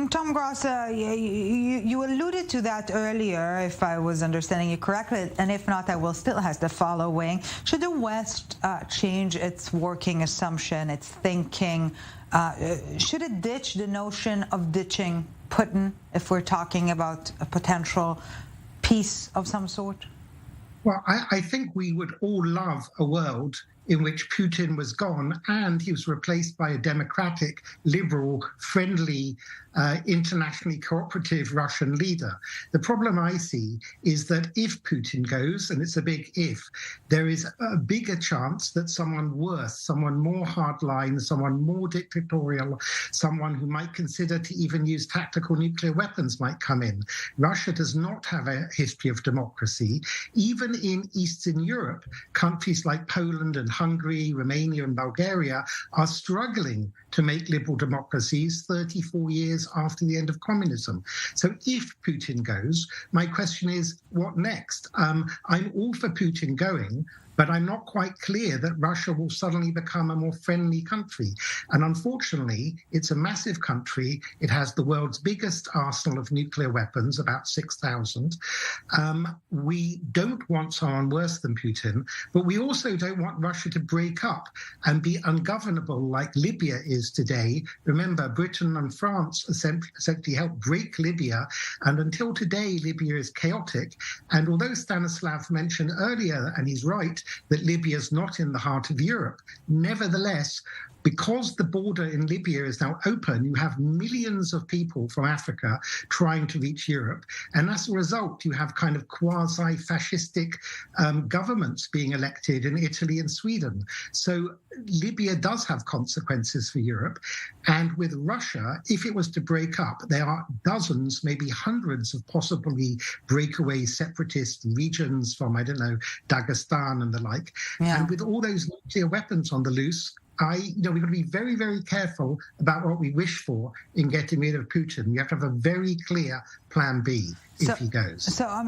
Tom Gross, you alluded to that earlier, if I was understanding you correctly, and if not, I will still ask the following. Should the West change its working assumption, its thinking? Should it ditch the notion of ditching Putin if we're talking about a potential peace of some sort? Well, I think we would all love a world in which Putin was gone and he was replaced by a democratic, liberal, friendly, internationally cooperative Russian leader. The problem I see is that if Putin goes, and it's a big if, there is a bigger chance that someone worse, someone more hardline, someone more dictatorial, someone who might consider to even use tactical nuclear weapons might come in. Russia does not have a history of democracy. Even in Eastern Europe, countries like Poland and Hungary, Romania and Bulgaria are struggling to make liberal democracies 34 years after the end of communism. So if Putin goes, my question is, what next? I'm all for Putin going, but I'm not quite clear that Russia will suddenly become a more friendly country. And unfortunately, it's a massive country. It has the world's biggest arsenal of nuclear weapons, about 6,000. We don't want someone worse than Putin, but we also don't want Russia to break up and be ungovernable like Libya is today. Remember, Britain and France essentially helped break Libya, and until today, Libya is chaotic. And although Stanislav mentioned earlier, and he's right, that Libya is not in the heart of Europe, nevertheless, because the border in Libya is now open, you have millions of people from Africa trying to reach Europe. And as a result, you have kind of quasi-fascistic governments being elected in Italy and Sweden. So Libya does have consequences for Europe. And with Russia, if it was to break up, there are dozens, maybe hundreds of possibly breakaway separatist regions from, I don't know, Dagestan and the like. Yeah. And with all those nuclear weapons on the loose, we've got to be very, very careful about what we wish for in getting rid of Putin. We have to have a very clear plan B if he goes.